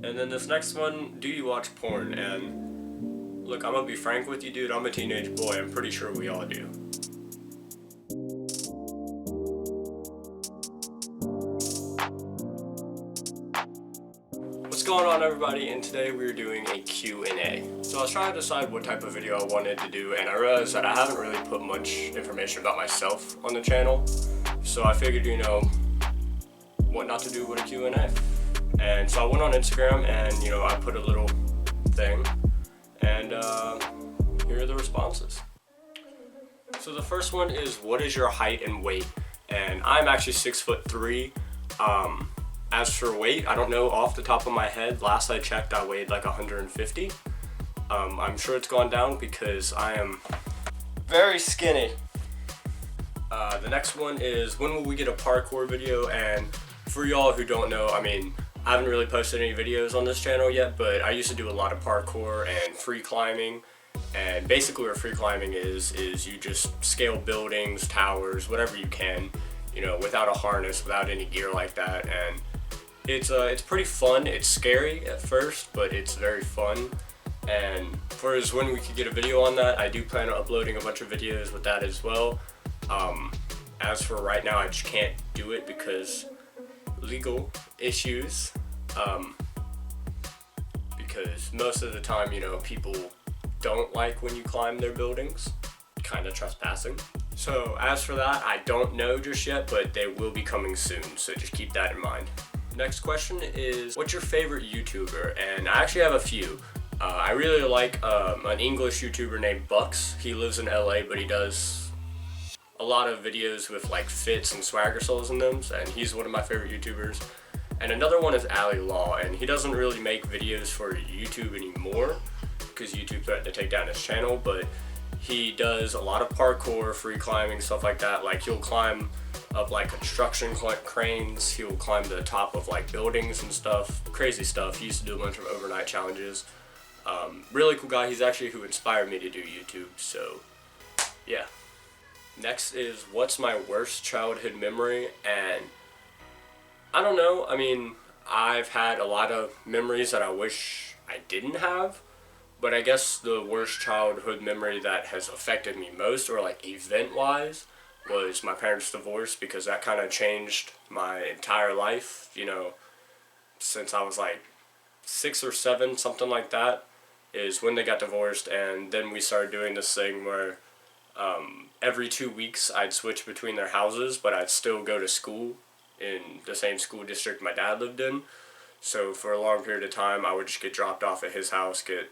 And then this next one, do you watch porn? And look, I'm gonna be frank with you, dude. I'm a teenage boy. I'm pretty sure we all do. What's going on, everybody? And today we're doing a Q&A. So I was trying to decide what type of video I wanted to do, and I realized that I haven't really put much information about myself on the channel. So I figured, what not to do with a Q&A. And so I went on Instagram and, I put a little thing, and here are the responses. So the first one is, what is your height and weight? And I'm actually 6'3". As for weight, I don't know off the top of my head. Last I checked, I weighed like 150. I'm sure it's gone down because I am very skinny. The next one is, when will we get a parkour video? And for y'all who don't know, I haven't really posted any videos on this channel yet, but I used to do a lot of parkour and free climbing. And basically what free climbing is you just scale buildings, towers, whatever you can, without a harness, without any gear like that. And it's pretty fun. It's scary at first, but it's very fun. And for as when we could get a video on that, I do plan on uploading a bunch of videos with that as well. As for right now, I just can't do it because legal issues. Because most of the time, people don't like when you climb their buildings, kind of trespassing. So as for that, I don't know just yet, but they will be coming soon, so just keep that in mind. Next question is, what's your favorite YouTuber? And I actually have a few. I really like an English YouTuber named Bucks. He lives in LA, but he does a lot of videos with like fits and swagger souls in them, and he's one of my favorite YouTubers. And another one is Ali Law, and he doesn't really make videos for YouTube anymore because YouTube threatened to take down his channel, but he does a lot of parkour, free climbing, stuff like that. Like, he'll climb up like construction cranes, he'll climb to the top of like buildings and stuff, crazy stuff. He used to do a bunch of overnight challenges. Really cool guy. He's actually who inspired me to do YouTube, so yeah. Next is, what's my worst childhood memory? And I don't know, I've had a lot of memories that I wish I didn't have, but I guess the worst childhood memory that has affected me most, or like event-wise, was my parents' divorce, because that kind of changed my entire life, since I was like 6 or 7, something like that, is when they got divorced. And then we started doing this thing where every 2 weeks I'd switch between their houses, but I'd still go to school in the same school district my dad lived in. So for a long period of time, I would just get dropped off at his house, get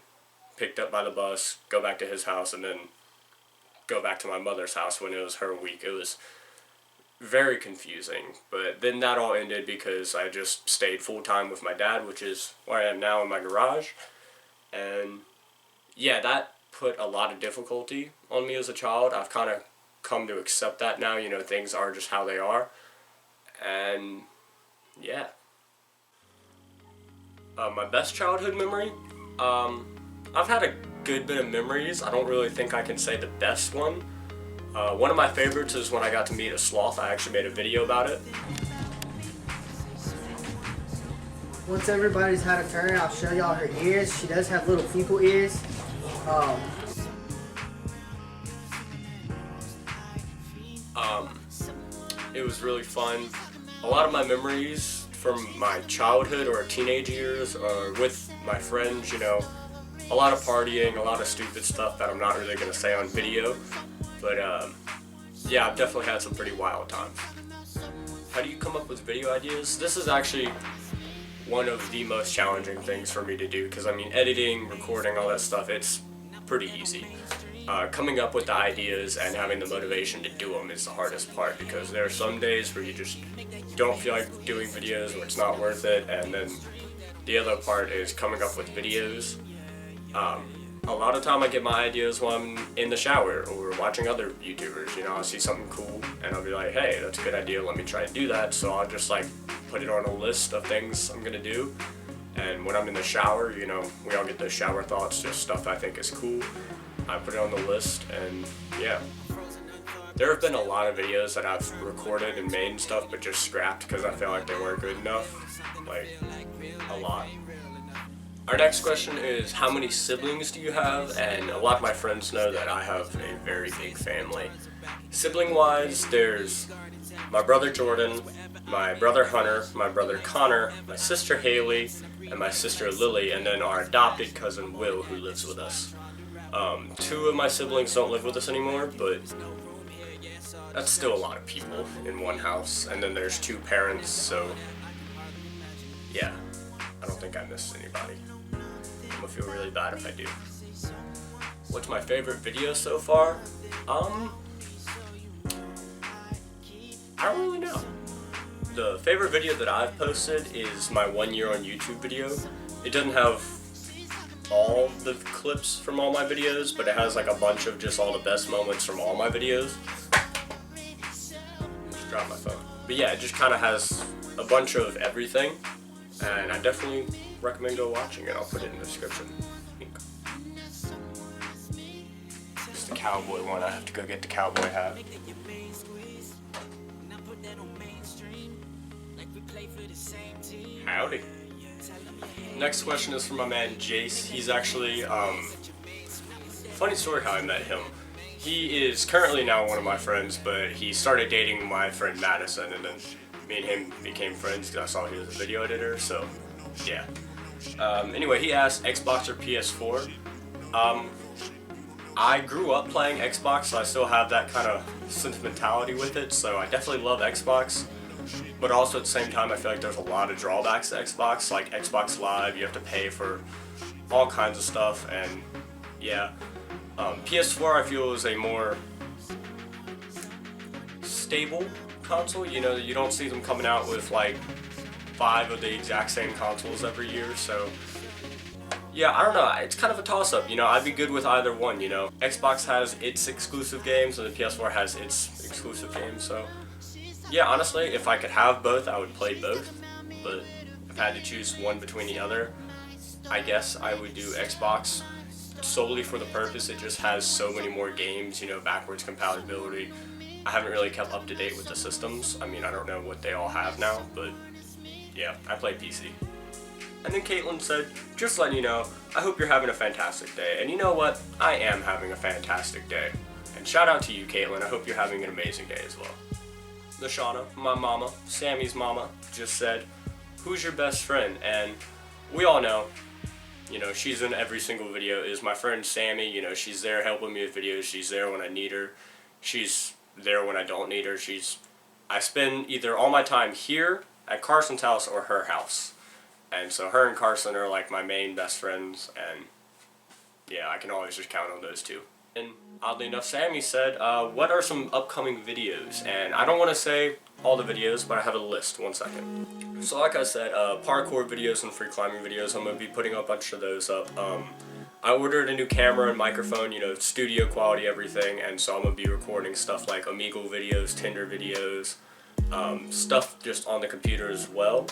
picked up by the bus, go back to his house, and then go back to my mother's house when it was her week. It was very confusing, but then that all ended because I just stayed full-time with my dad, which is where I am now, in my garage. And yeah, that put a lot of difficulty on me as a child. I've kind of come to accept that now, things are just how they are. And yeah. My best childhood memory? I've had a good bit of memories. I don't really think I can say the best one. One of my favorites is when I got to meet a sloth. I actually made a video about it. Once everybody's had a turn, I'll show y'all her ears. She does have little people ears. It was really fun. A lot of my memories from my childhood or teenage years are with my friends, a lot of partying, a lot of stupid stuff that I'm not really going to say on video. But yeah, I've definitely had some pretty wild times. How do you come up with video ideas? This is actually one of the most challenging things for me to do, because editing, recording, all that stuff, it's pretty easy. Coming up with the ideas and having the motivation to do them is the hardest part, because there are some days where you just don't feel like doing videos, or it's not worth it, and then the other part is coming up with videos. A lot of time I get my ideas while I'm in the shower or watching other YouTubers. I'll see something cool and I'll be like, hey, that's a good idea, let me try to do that. So I'll just put it on a list of things I'm gonna do. And when I'm in the shower, we all get those shower thoughts, just stuff I think is cool. I put it on the list, and yeah. There have been a lot of videos that I've recorded and made and stuff, but just scrapped because I felt like they weren't good enough. Like, a lot. Our next question is, how many siblings do you have? And a lot of my friends know that I have a very big family. Sibling-wise, there's my brother Jordan, my brother Hunter, my brother Connor, my sister Haley, and my sister Lily, and then our adopted cousin Will, who lives with us. 2 of my siblings don't live with us anymore, but that's still a lot of people in one house. And then there's 2 parents, so yeah, I don't think I missed anybody. I'm gonna feel really bad if I do. What's my favorite video so far? I don't really know. The favorite video that I've posted is my 1 year on YouTube video. It doesn't have all the clips from all my videos, but it has like a bunch of just all the best moments from all my videos. Just dropped my phone. But yeah, it just kind of has a bunch of everything, and I definitely recommend go watching it. I'll put it in the description. It's the cowboy one. I have to go get the cowboy hat. Howdy. Next question is from my man Jace. He's actually, funny story how I met him. He is currently now one of my friends, but he started dating my friend Madison, and then me and him became friends because I saw he was a video editor, so yeah. Anyway, he asked Xbox or PS4. I grew up playing Xbox, so I still have that kind of sentimentality with it, so I definitely love Xbox. But also at the same time, I feel like there's a lot of drawbacks to Xbox, like Xbox Live, you have to pay for all kinds of stuff, and yeah. PS4 I feel is a more stable console. You know, you don't see them coming out with like 5 of the exact same consoles every year, so yeah, I don't know, it's kind of a toss-up, you know, I'd be good with either one, you know. Xbox has its exclusive games and the PS4 has its exclusive games, so yeah, honestly, if I could have both, I would play both, but if I had to choose one between the other, I guess I would do Xbox solely for the purpose it just has so many more games, you know, backwards compatibility. I haven't really kept up to date with the systems. I mean, I don't know what they all have now, but yeah, I play PC. And then Caitlin said, just letting you know, I hope you're having a fantastic day. And you know what? I am having a fantastic day. And shout out to you, Caitlin. I hope you're having an amazing day as well. Lashana, my mama, Sammy's mama, just said, who's your best friend? And we all know, you know, she's in every single video, is my friend Sammy. You know, she's there helping me with videos. She's there when I need her. She's there when I don't need her. I spend either all my time here at Carson's house or her house. And so her and Carson are like my main best friends, and yeah, I can always just count on those 2. And oddly enough, Sammy said, what are some upcoming videos? And I don't want to say all the videos, but I have a list. 1 second. So like I said, parkour videos and free climbing videos, I'm going to be putting a bunch of those up. I ordered a new camera and microphone, you know, studio quality, everything, and so I'm going to be recording stuff like Omegle videos, Tinder videos, stuff just on the computer as well.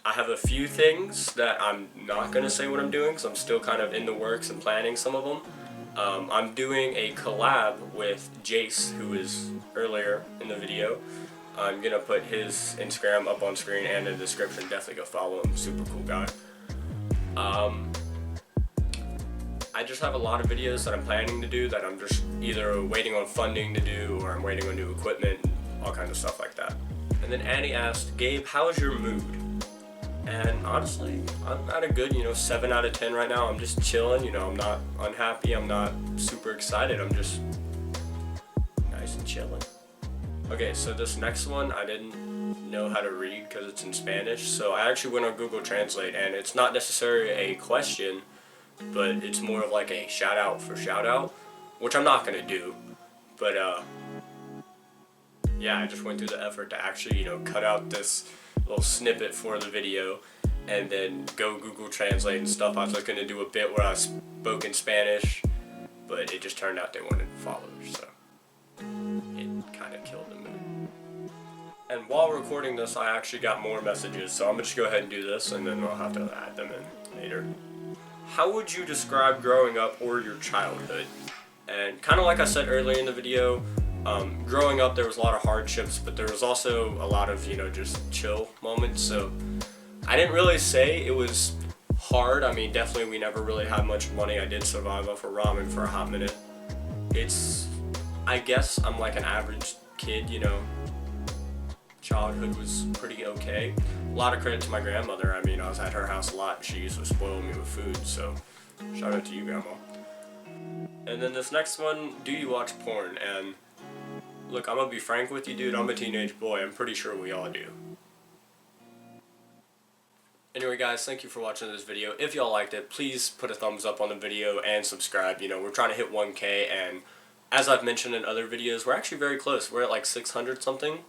I have a few things that I'm not going to say what I'm doing, because I'm still kind of in the works and planning some of them. I'm doing a collab with Jace, who is earlier in the video. I'm going to put his Instagram up on screen and in the description. Definitely go follow him. Super cool guy. I just have a lot of videos that I'm planning to do that I'm just either waiting on funding to do, or I'm waiting on new equipment, all kinds of stuff like that. And then Annie asked, Gabe, how is your mood? And honestly, I'm at a good, 7 out of 10 right now. I'm just chilling, I'm not unhappy, I'm not super excited, I'm just nice and chilling. Okay, so this next one, I didn't know how to read because it's in Spanish, so I actually went on Google Translate, and it's not necessarily a question, but it's more of like a shout out for shout out, which I'm not gonna do, but yeah, I just went through the effort to actually, cut out this little snippet for the video and then go Google Translate and stuff. I was like gonna do a bit where I spoke in Spanish, but it just turned out they wanted followers, so it kind of killed the mood. And while recording this, I actually got more messages, so I'm gonna just go ahead and do this, and then I'll have to add them in later. How would you describe growing up or your childhood? And kind of like I said earlier in the video, growing up there was a lot of hardships, but there was also a lot of, just chill moments. So I didn't really say it was hard. I mean, definitely we never really had much money. I did survive off of ramen for a hot minute. I guess I'm like an average kid, you know. Childhood was pretty okay. A lot of credit to my grandmother. I mean, I was at her house a lot and she used to spoil me with food, so shout out to you, Grandma. And then this next one, do you watch porn? And look, I'm gonna be frank with you, dude. I'm a teenage boy. I'm pretty sure we all do. Anyway, guys, thank you for watching this video. If y'all liked it, please put a thumbs up on the video and subscribe. You know, we're trying to hit 1K, and as I've mentioned in other videos, we're actually very close. We're at like 600 something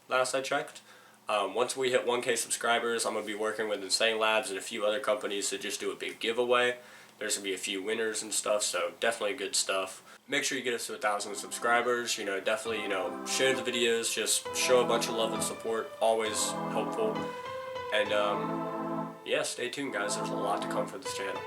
last I checked. Once we hit 1K subscribers, I'm going to be working with Insane Labs and a few other companies to just do a big giveaway. There's going to be a few winners and stuff, so definitely good stuff. Make sure you get us to 1,000 subscribers. You know, definitely, you know, share the videos. Just show a bunch of love and support. Always helpful. And, yeah, stay tuned, guys. There's a lot to come for this channel.